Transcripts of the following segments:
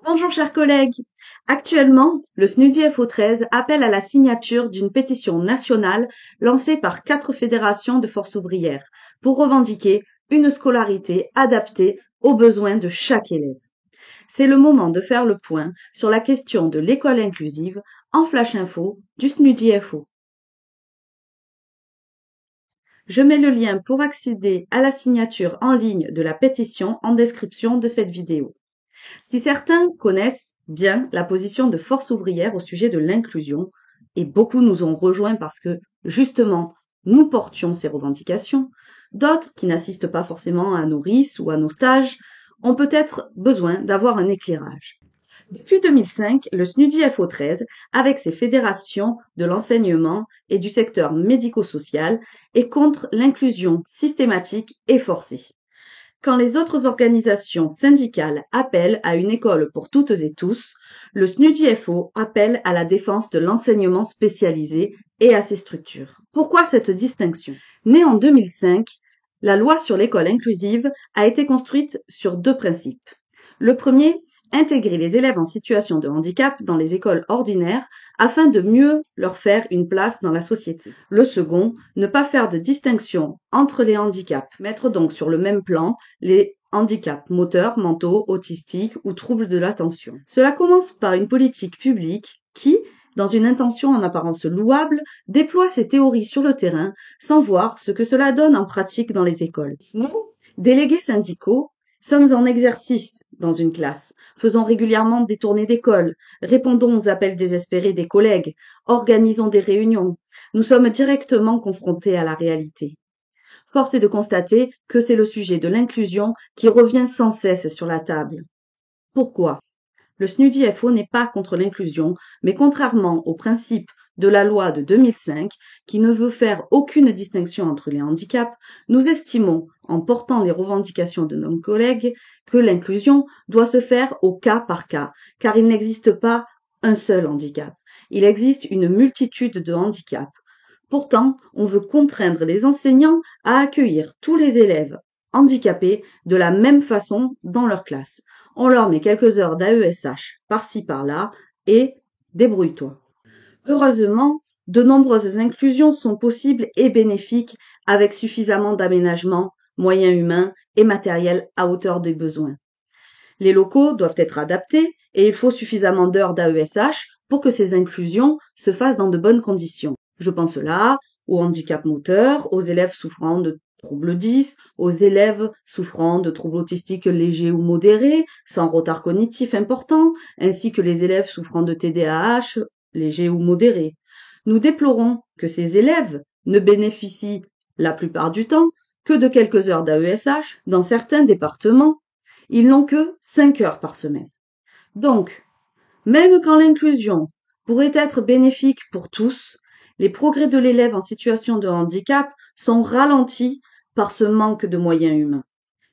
Bonjour chers collègues. Actuellement, le SNUDIFO 13 appelle à la signature d'une pétition nationale lancée par 4 fédérations de forces ouvrières pour revendiquer une scolarité adaptée aux besoins de chaque élève. C'est le moment de faire le point sur la question de l'école inclusive en flash info du SNUDIFO. Je mets le lien pour accéder à la signature en ligne de la pétition en description de cette vidéo. Si certains connaissent bien la position de Force ouvrière au sujet de l'inclusion, et beaucoup nous ont rejoints parce que, justement, nous portions ces revendications, d'autres qui n'assistent pas forcément à nos RIS ou à nos stages ont peut-être besoin d'avoir un éclairage. Depuis 2005, le SNUDIFO 13, avec ses fédérations de l'enseignement et du secteur médico-social, est contre l'inclusion systématique et forcée. Quand les autres organisations syndicales appellent à une école pour toutes et tous, le SNUDIFO appelle à la défense de l'enseignement spécialisé et à ses structures. Pourquoi cette distinction? Née en 2005, la loi sur l'école inclusive a été construite sur 2 principes. Le premier, intégrer les élèves en situation de handicap dans les écoles ordinaires afin de mieux leur faire une place dans la société. Le second, ne pas faire de distinction entre les handicaps, mettre donc sur le même plan les handicaps moteurs, mentaux, autistiques ou troubles de l'attention. Cela commence par une politique publique qui, dans une intention en apparence louable, déploie ses théories sur le terrain sans voir ce que cela donne en pratique dans les écoles. Nous, délégués syndicaux, sommes en exercice dans une classe, faisons régulièrement des tournées d'école, répondons aux appels désespérés des collègues, organisons des réunions. Nous sommes directement confrontés à la réalité. Force est de constater que c'est le sujet de l'inclusion qui revient sans cesse sur la table. Pourquoi? Le SNUDIFO n'est pas contre l'inclusion, mais contrairement au principe de la loi de 2005, qui ne veut faire aucune distinction entre les handicaps, nous estimons, en portant les revendications de nos collègues, que l'inclusion doit se faire au cas par cas, car il n'existe pas un seul handicap. Il existe une multitude de handicaps. Pourtant, on veut contraindre les enseignants à accueillir tous les élèves handicapés de la même façon dans leur classe. On leur met quelques heures d'AESH par-ci par-là et débrouille-toi. Heureusement, de nombreuses inclusions sont possibles et bénéfiques avec suffisamment d'aménagements, moyens humains et matériels à hauteur des besoins. Les locaux doivent être adaptés et il faut suffisamment d'heures d'AESH pour que ces inclusions se fassent dans de bonnes conditions. Je pense là aux handicaps moteurs, aux élèves souffrant de troubles 10, aux élèves souffrant de troubles autistiques légers ou modérés, sans retard cognitif important, ainsi que les élèves souffrant de TDAH, légers ou modérés. Nous déplorons que ces élèves ne bénéficient, la plupart du temps, que de quelques heures d'AESH. Dans certains départements, ils n'ont que 5 heures par semaine. Donc, même quand l'inclusion pourrait être bénéfique pour tous, les progrès de l'élève en situation de handicap sont ralentis par ce manque de moyens humains.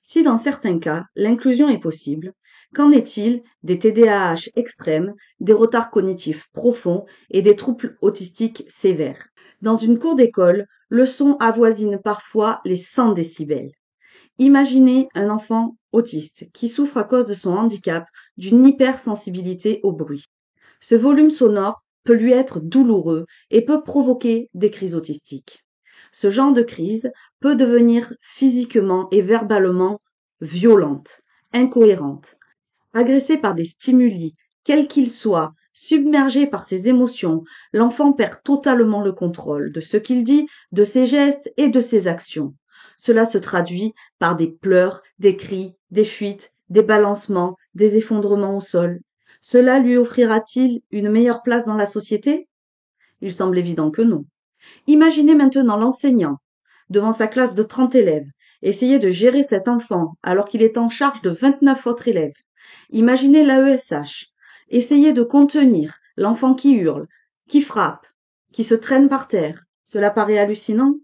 Si dans certains cas, l'inclusion est possible, qu'en est-il des TDAH extrêmes, des retards cognitifs profonds et des troubles autistiques sévères? Dans une cour d'école, le son avoisine parfois les 100 décibels. Imaginez un enfant autiste qui souffre à cause de son handicap d'une hypersensibilité au bruit. Ce volume sonore peut lui être douloureux et peut provoquer des crises autistiques. Ce genre de crise peut devenir physiquement et verbalement violente, incohérente. Agressé par des stimuli, quels qu'ils soient, submergé par ses émotions, l'enfant perd totalement le contrôle de ce qu'il dit, de ses gestes et de ses actions. Cela se traduit par des pleurs, des cris, des fuites, des balancements, des effondrements au sol. Cela lui offrira-t-il une meilleure place dans la société? Il semble évident que non. Imaginez maintenant l'enseignant, devant sa classe de 30 élèves, essayer de gérer cet enfant alors qu'il est en charge de 29 autres élèves. Imaginez l'AESH, essayer de contenir l'enfant qui hurle, qui frappe, qui se traîne par terre. Cela paraît hallucinant?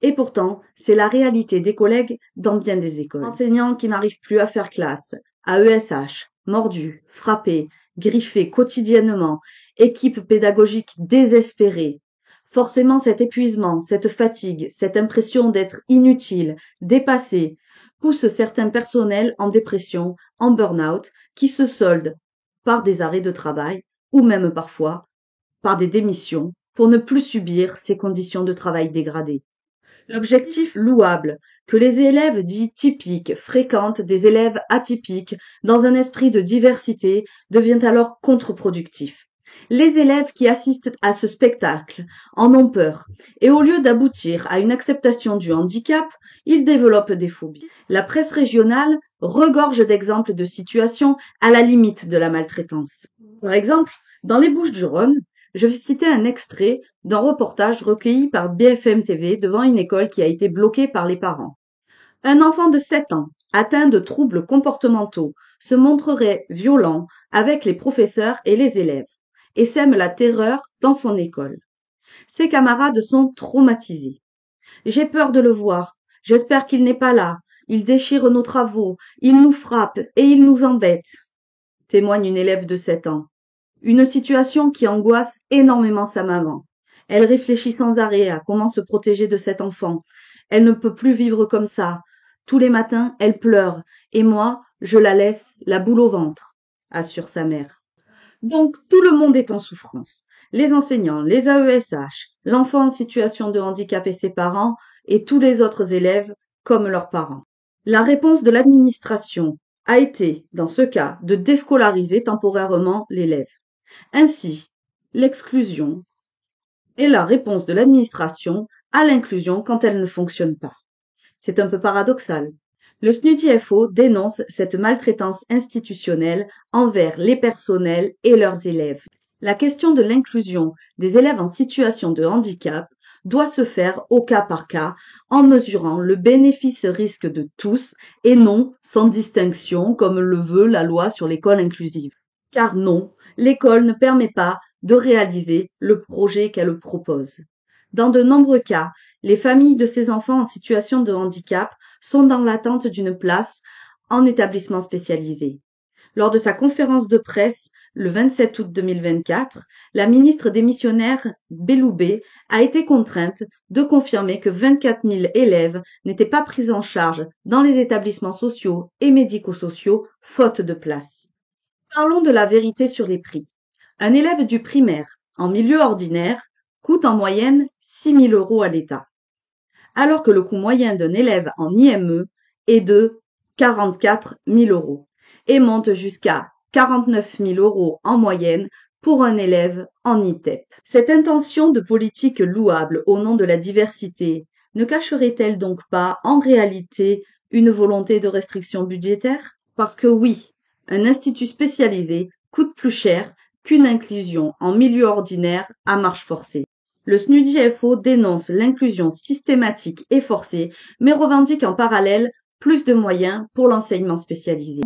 Et pourtant, c'est la réalité des collègues dans bien des écoles. Enseignants qui n'arrivent plus à faire classe, AESH, mordus, frappés, griffés quotidiennement, équipe pédagogique désespérée. Forcément, cet épuisement, cette fatigue, cette impression d'être inutile, dépassé, pousse certains personnels en dépression, en burn-out, qui se soldent par des arrêts de travail ou même parfois par des démissions pour ne plus subir ces conditions de travail dégradées. L'objectif louable que les élèves dits typiques fréquentent des élèves atypiques dans un esprit de diversité devient alors contre-productif. Les élèves qui assistent à ce spectacle en ont peur et au lieu d'aboutir à une acceptation du handicap, ils développent des phobies. La presse régionale regorge d'exemples de situations à la limite de la maltraitance. Par exemple, dans les Bouches-du-Rhône, je vais citer un extrait d'un reportage recueilli par BFM TV devant une école qui a été bloquée par les parents. Un enfant de 7 ans, atteint de troubles comportementaux, se montrerait violent avec les professeurs et les élèves et sème la terreur dans son école. Ses camarades sont traumatisés. J'ai peur de le voir. J'espère qu'il n'est pas là. Il déchire nos travaux, il nous frappe et il nous embête, témoigne une élève de 7 ans. Une situation qui angoisse énormément sa maman. Elle réfléchit sans arrêt à comment se protéger de cet enfant. Elle ne peut plus vivre comme ça. Tous les matins, elle pleure. Et moi, je la laisse la boule au ventre, assure sa mère. Donc, tout le monde est en souffrance. Les enseignants, les AESH, l'enfant en situation de handicap et ses parents, et tous les autres élèves, comme leurs parents. La réponse de l'administration a été, dans ce cas, de déscolariser temporairement l'élève. Ainsi, l'exclusion est la réponse de l'administration à l'inclusion quand elle ne fonctionne pas. C'est un peu paradoxal. Le SNUDIFO dénonce cette maltraitance institutionnelle envers les personnels et leurs élèves. La question de l'inclusion des élèves en situation de handicap doit se faire au cas par cas en mesurant le bénéfice-risque de tous et non sans distinction comme le veut la loi sur l'école inclusive. Car non, l'école ne permet pas de réaliser le projet qu'elle propose. Dans de nombreux cas, les familles de ces enfants en situation de handicap sont dans l'attente d'une place en établissement spécialisé. Lors de sa conférence de presse le 27 août 2024, la ministre démissionnaire Belloubet a été contrainte de confirmer que 24 000 élèves n'étaient pas pris en charge dans les établissements sociaux et médico-sociaux faute de place. Parlons de la vérité sur les prix. Un élève du primaire en milieu ordinaire coûte en moyenne 6 000 € à l'État, alors que le coût moyen d'un élève en IME est de 44 000 € et monte jusqu'à 49 000 € en moyenne pour un élève en ITEP. Cette intention de politique louable au nom de la diversité ne cacherait-elle donc pas en réalité une volonté de restriction budgétaire? Parce que oui, un institut spécialisé coûte plus cher qu'une inclusion en milieu ordinaire à marche forcée. Le SNUDIFO dénonce l'inclusion systématique et forcée, mais revendique en parallèle plus de moyens pour l'enseignement spécialisé.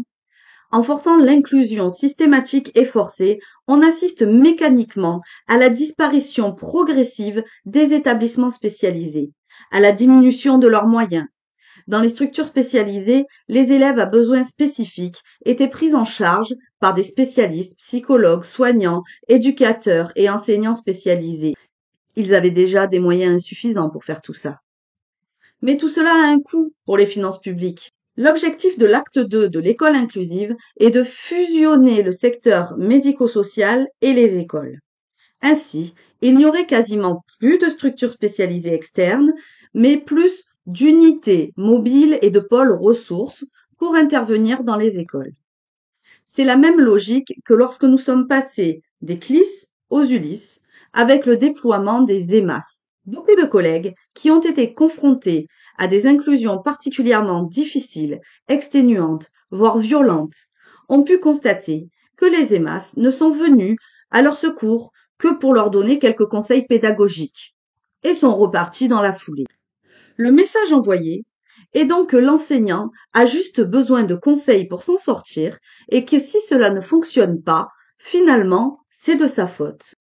En forçant l'inclusion systématique et forcée, on assiste mécaniquement à la disparition progressive des établissements spécialisés, à la diminution de leurs moyens. Dans les structures spécialisées, les élèves à besoins spécifiques étaient pris en charge par des spécialistes, psychologues, soignants, éducateurs et enseignants spécialisés. Ils avaient déjà des moyens insuffisants pour faire tout ça. Mais tout cela a un coût pour les finances publiques. L'objectif de l'acte 2 de l'école inclusive est de fusionner le secteur médico-social et les écoles. Ainsi, il n'y aurait quasiment plus de structures spécialisées externes, mais plus d'unités mobiles et de pôles ressources pour intervenir dans les écoles. C'est la même logique que lorsque nous sommes passés des CLIS aux ULIS avec le déploiement des EMAS. Beaucoup de collègues qui ont été confrontés à des inclusions particulièrement difficiles, exténuantes, voire violentes, ont pu constater que les EMAS ne sont venus à leur secours que pour leur donner quelques conseils pédagogiques et sont repartis dans la foulée. Le message envoyé est donc que l'enseignant a juste besoin de conseils pour s'en sortir et que si cela ne fonctionne pas, finalement, c'est de sa faute.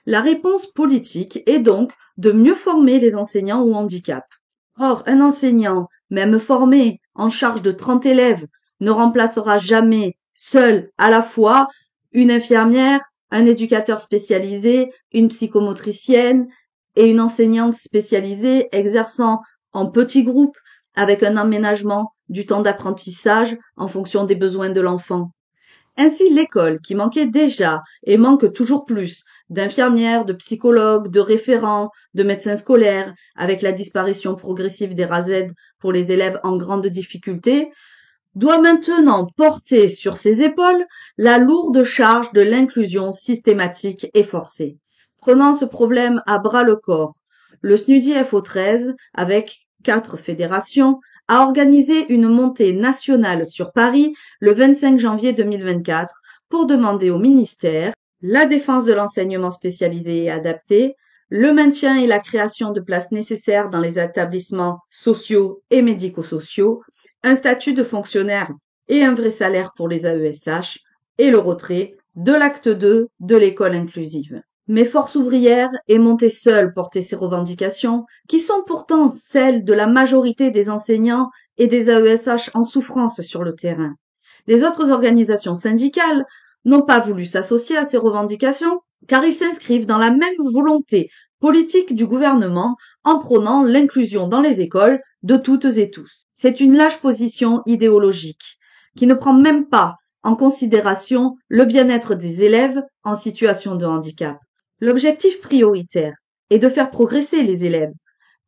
La réponse politique est donc de mieux former les enseignants au handicap. Or, un enseignant, même formé, en charge de 30 élèves, ne remplacera jamais, seul, à la fois, une infirmière, un éducateur spécialisé, une psychomotricienne et une enseignante spécialisée exerçant en petits groupes avec un aménagement du temps d'apprentissage en fonction des besoins de l'enfant. Ainsi, l'école, qui manquait déjà et manque toujours plus d'infirmières, de psychologues, de référents, de médecins scolaires, avec la disparition progressive des RASED pour les élèves en grande difficulté, doit maintenant porter sur ses épaules la lourde charge de l'inclusion systématique et forcée. Prenant ce problème à bras-le-corps, le SNUDI FO13, avec 4 fédérations, a organisé une montée nationale sur Paris le 25 janvier 2024 pour demander au ministère la défense de l'enseignement spécialisé et adapté, le maintien et la création de places nécessaires dans les établissements sociaux et médico-sociaux, un statut de fonctionnaire et un vrai salaire pour les AESH, et le retrait de l'acte 2 de l'école inclusive. Mais Force ouvrière est montée seule porter ces revendications, qui sont pourtant celles de la majorité des enseignants et des AESH en souffrance sur le terrain. Les autres organisations syndicales n'ont pas voulu s'associer à ces revendications, car ils s'inscrivent dans la même volonté politique du gouvernement en prônant l'inclusion dans les écoles de toutes et tous. C'est une lâche position idéologique qui ne prend même pas en considération le bien-être des élèves en situation de handicap. L'objectif prioritaire est de faire progresser les élèves,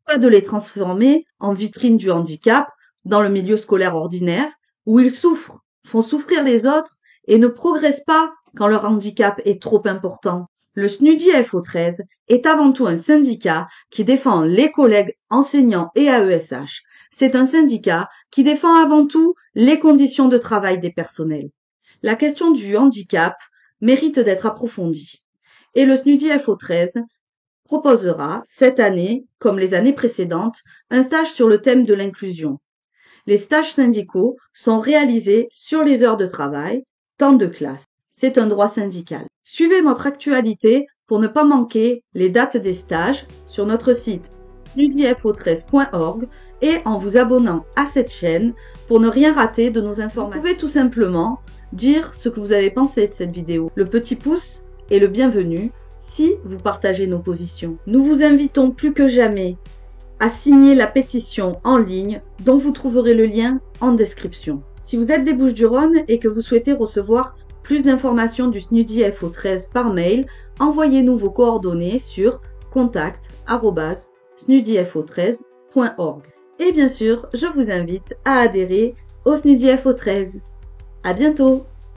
pas de les transformer en vitrine du handicap dans le milieu scolaire ordinaire où ils souffrent, font souffrir les autres et ne progressent pas quand leur handicap est trop important. Le SNUDI FO13 est avant tout un syndicat qui défend les collègues enseignants et AESH. C'est un syndicat qui défend avant tout les conditions de travail des personnels. La question du handicap mérite d'être approfondie. Et le SNUDI FO13 proposera cette année, comme les années précédentes, un stage sur le thème de l'inclusion. Les stages syndicaux sont réalisés sur les heures de travail, temps de classe. C'est un droit syndical. Suivez notre actualité pour ne pas manquer les dates des stages sur notre site snudifo13.org et en vous abonnant à cette chaîne pour ne rien rater de nos informations. Vous pouvez tout simplement dire ce que vous avez pensé de cette vidéo. Le petit pouce est le bienvenu si vous partagez nos positions. Nous vous invitons plus que jamais à signer la pétition en ligne dont vous trouverez le lien en description. Si vous êtes des Bouches-du-Rhône et que vous souhaitez recevoir plus d'informations du SNUDI FO13 par mail, envoyez-nous vos coordonnées sur contact@snudifo13.org. Et bien sûr, je vous invite à adhérer au SNUDI FO13. À bientôt!